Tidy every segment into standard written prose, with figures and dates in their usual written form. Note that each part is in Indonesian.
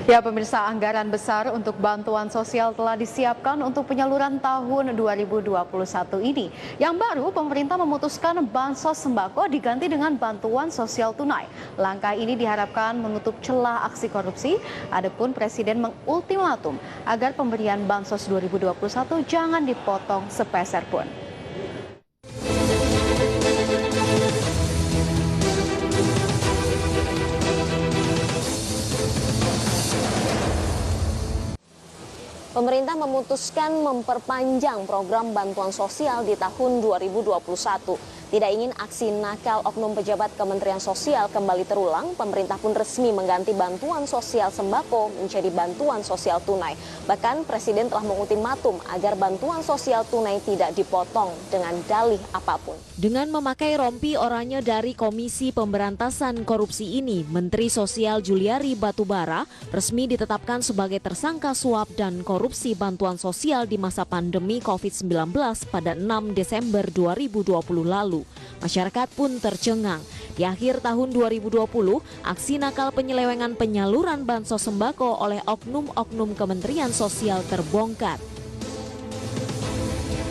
Ya, pemirsa, anggaran besar untuk bantuan sosial telah disiapkan untuk penyaluran tahun 2021 ini. Yang baru, pemerintah memutuskan bansos sembako diganti dengan bantuan sosial tunai. Langkah ini diharapkan menutup celah aksi korupsi. Adapun Presiden mengultimatum agar pemberian bansos 2021 jangan dipotong sepeser pun. Pemerintah memutuskan memperpanjang program bantuan sosial di tahun 2021. Tidak ingin aksi nakal oknum pejabat Kementerian Sosial kembali terulang, pemerintah pun resmi mengganti bantuan sosial sembako menjadi bantuan sosial tunai. Bahkan Presiden telah mengultimatum agar bantuan sosial tunai tidak dipotong dengan dalih apapun. Dengan memakai rompi oranye dari Komisi Pemberantasan Korupsi ini, Menteri Sosial Juliari Batubara resmi ditetapkan sebagai tersangka suap dan korupsi bantuan sosial di masa pandemi COVID-19 pada 6 Desember 2020 lalu. Masyarakat pun tercengang. Di akhir tahun 2020, aksi nakal penyelewengan penyaluran bansos sembako oleh oknum-oknum Kementerian Sosial terbongkar.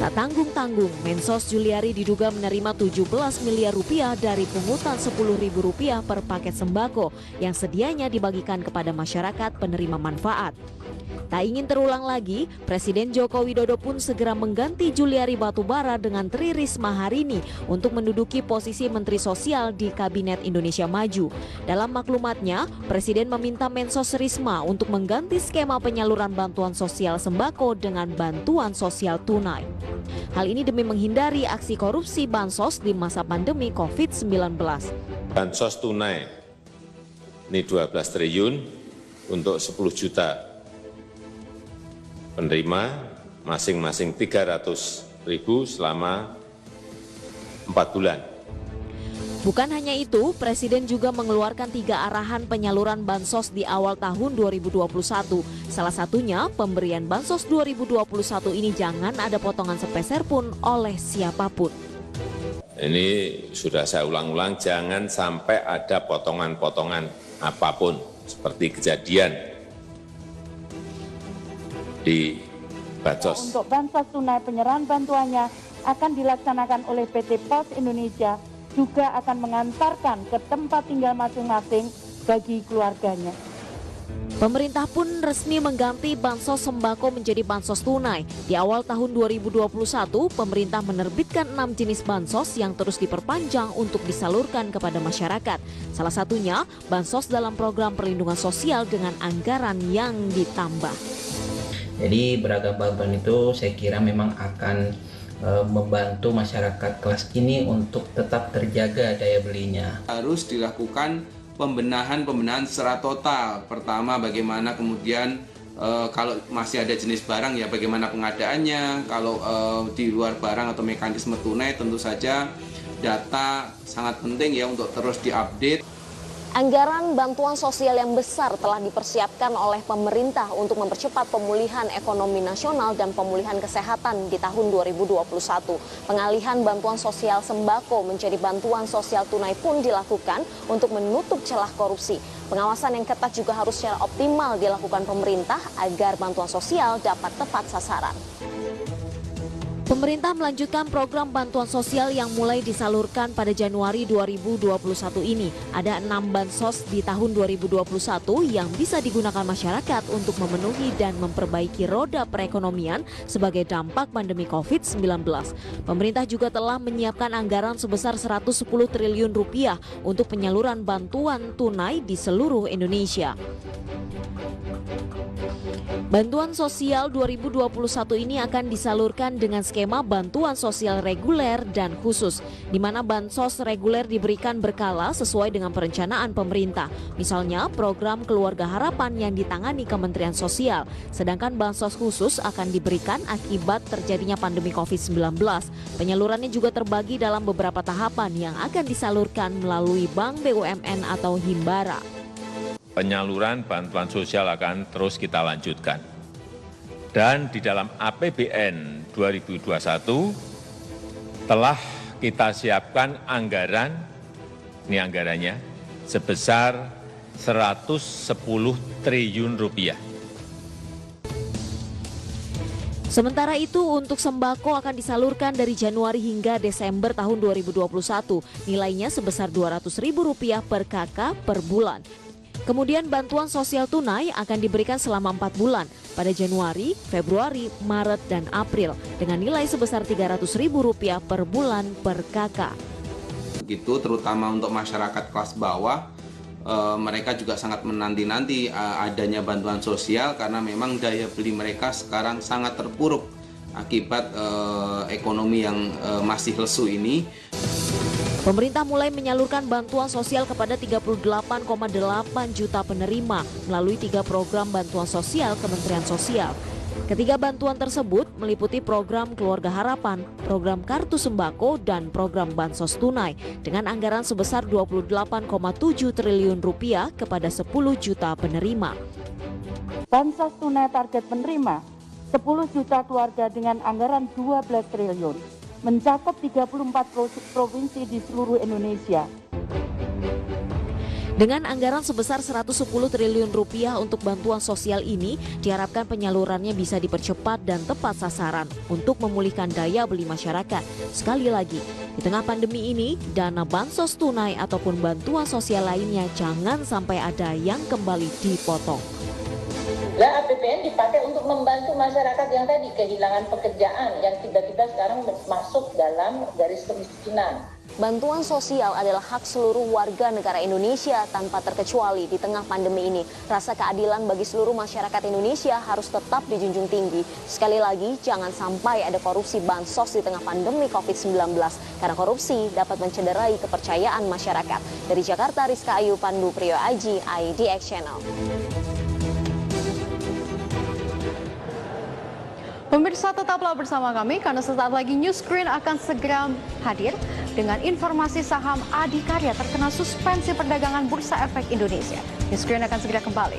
Tak tanggung-tanggung, Mensos Juliari diduga menerima 17 miliar rupiah dari pungutan Rp10.000 per paket sembako yang sedianya dibagikan kepada masyarakat penerima manfaat. Tak ingin terulang lagi, Presiden Joko Widodo pun segera mengganti Juliari Batubara dengan Tri Risma Harini untuk menduduki posisi Menteri Sosial di Kabinet Indonesia Maju. Dalam maklumatnya, Presiden meminta Mensos Risma untuk mengganti skema penyaluran bantuan sosial sembako dengan bantuan sosial tunai. Hal ini demi menghindari aksi korupsi bansos di masa pandemi COVID-19. Bansos tunai ini 12 triliun untuk 10 juta penerima, masing-masing 300.000 selama 4 bulan. Bukan hanya itu, Presiden juga mengeluarkan 3 arahan penyaluran bansos di awal tahun 2021. Salah satunya, pemberian bansos 2021 ini jangan ada potongan sepeser pun oleh siapapun. Ini sudah saya ulang-ulang, jangan sampai ada potongan-potongan apapun seperti kejadian di Bansos. Untuk bansos tunai, penyerahan bantuannya akan dilaksanakan oleh PT Pos Indonesia, juga akan mengantarkan ke tempat tinggal masing-masing bagi keluarganya. Pemerintah pun resmi mengganti bansos sembako menjadi bansos tunai. Di awal tahun 2021, pemerintah menerbitkan 6 jenis bansos yang terus diperpanjang untuk disalurkan kepada masyarakat. Salah satunya, bansos dalam program perlindungan sosial dengan anggaran yang ditambah. Jadi beragam bantuan itu saya kira memang akan membantu masyarakat kelas kini untuk tetap terjaga daya belinya. Harus dilakukan pembenahan secara total. Pertama, bagaimana kemudian kalau masih ada jenis barang ya bagaimana pengadaannya. Kalau di luar barang atau mekanisme tunai, tentu saja data sangat penting ya untuk terus diupdate. Anggaran bantuan sosial yang besar telah dipersiapkan oleh pemerintah untuk mempercepat pemulihan ekonomi nasional dan pemulihan kesehatan di tahun 2021. Pengalihan bantuan sosial sembako menjadi bantuan sosial tunai pun dilakukan untuk menutup celah korupsi. Pengawasan yang ketat juga harus secara optimal dilakukan pemerintah agar bantuan sosial dapat tepat sasaran. Pemerintah melanjutkan program bantuan sosial yang mulai disalurkan pada Januari 2021 ini. Ada 6 bansos di tahun 2021 yang bisa digunakan masyarakat untuk memenuhi dan memperbaiki roda perekonomian sebagai dampak pandemi COVID-19. Pemerintah juga telah menyiapkan anggaran sebesar 110 triliun rupiah untuk penyaluran bantuan tunai di seluruh Indonesia. Bantuan sosial 2021 ini akan disalurkan dengan skema bantuan sosial reguler dan khusus, di mana bansos reguler diberikan berkala sesuai dengan perencanaan pemerintah. Misalnya program Keluarga Harapan yang ditangani Kementerian Sosial, sedangkan bansos khusus akan diberikan akibat terjadinya pandemi COVID-19. Penyalurannya juga terbagi dalam beberapa tahapan yang akan disalurkan melalui Bank BUMN atau Himbara. Penyaluran bantuan sosial akan terus kita lanjutkan. Dan di dalam APBN 2021 telah kita siapkan anggaran, ini anggarannya, sebesar 110 triliun rupiah. Sementara itu, untuk sembako akan disalurkan dari Januari hingga Desember tahun 2021. Nilainya sebesar Rp200.000 per KK per bulan. Kemudian bantuan sosial tunai akan diberikan selama 4 bulan pada Januari, Februari, Maret, dan April dengan nilai sebesar Rp300.000 per bulan per KK. Gitu, terutama untuk masyarakat kelas bawah, mereka juga sangat menanti-nanti adanya bantuan sosial karena memang daya beli mereka sekarang sangat terpuruk akibat ekonomi yang masih lesu ini. Pemerintah mulai menyalurkan bantuan sosial kepada 38,8 juta penerima melalui 3 program bantuan sosial Kementerian Sosial. Ketiga bantuan tersebut meliputi program Keluarga Harapan, program Kartu Sembako, dan program Bansos Tunai dengan anggaran sebesar Rp28,7 triliun kepada 10 juta penerima. Bansos tunai target penerima 10 juta keluarga dengan anggaran 12 triliun, mencakup 34 provinsi di seluruh Indonesia. Dengan anggaran sebesar Rp110 triliun untuk bantuan sosial ini, diharapkan penyalurannya bisa dipercepat dan tepat sasaran untuk memulihkan daya beli masyarakat. Sekali lagi, di tengah pandemi ini, dana bansos tunai ataupun bantuan sosial lainnya jangan sampai ada yang kembali dipotong. Lah APBN dipakai untuk membantu masyarakat yang tadi kehilangan pekerjaan, yang tiba-tiba sekarang masuk dalam garis kemiskinan. Bantuan sosial adalah hak seluruh warga negara Indonesia tanpa terkecuali di tengah pandemi ini. Rasa keadilan bagi seluruh masyarakat Indonesia harus tetap dijunjung tinggi. Sekali lagi, jangan sampai ada korupsi bansos di tengah pandemi COVID-19. Karena korupsi dapat mencederai kepercayaan masyarakat. Dari Jakarta, Rizka Ayu, Pandu Priyo Aji, IDX Channel. Pemirsa, tetaplah bersama kami karena sesaat lagi News Screen akan segera hadir dengan informasi saham Adikarya terkena suspensi perdagangan Bursa Efek Indonesia. News Screen akan segera kembali.